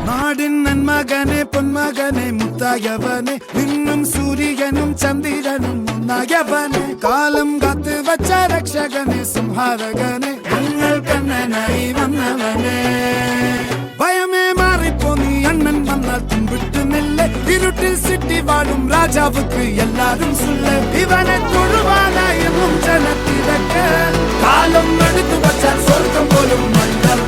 നാടിൻ നന്മകനെ പൊന്മകനെ മുത്തായവനെ നിന്നും സൂര്യനും ചന്ദ്രനും ഒന്നായവനെ കാലം കാത്ത് വച്ച രക്ഷകനെ സംഹാരകനെ ഞങ്ങൾ കണ്ണനായി വന്നവനെ ഭയമേ മാറിപ്പോ നീ അണ്ണൻ വന്നാൽ തുമ്പിട്ടുന്നില്ല ഇരുട്ടിൽ സിറ്റി വാഴും രാജാവുക്ക് എല്ലാരും സുല്ല ഇവനെ തൊഴുവാനായും ജനത്തിരക്ക് കാലം എടുത്തു വച്ചാൽ സ്വർഗം പോലും മണ്ണൽ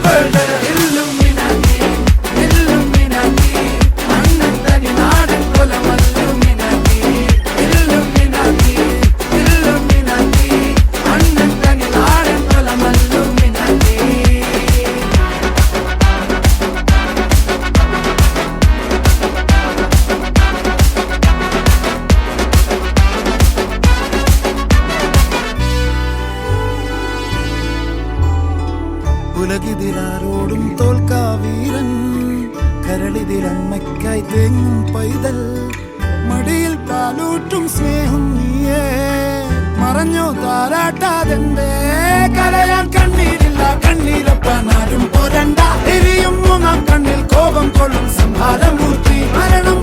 ഉലകിതിലാരോടും തോൽക്കാവീരൻ കരളിതിലമ്മയ്ക്കായി തേങ്ങും പൈതൽ മടിയിൽ പാലൂട്ടും സ്നേഹം നീയേ മറഞ്ഞോ താരാട്ടാതെന്തേ കരയാൻ കണ്ണീരില്ല കണ്ണീരപ്പാനാരും പോരണ്ട എരിയും മൂന്നാം കണ്ണിൽ കോപം കൊള്ളും സംഹാരമൂർത്തി മരണം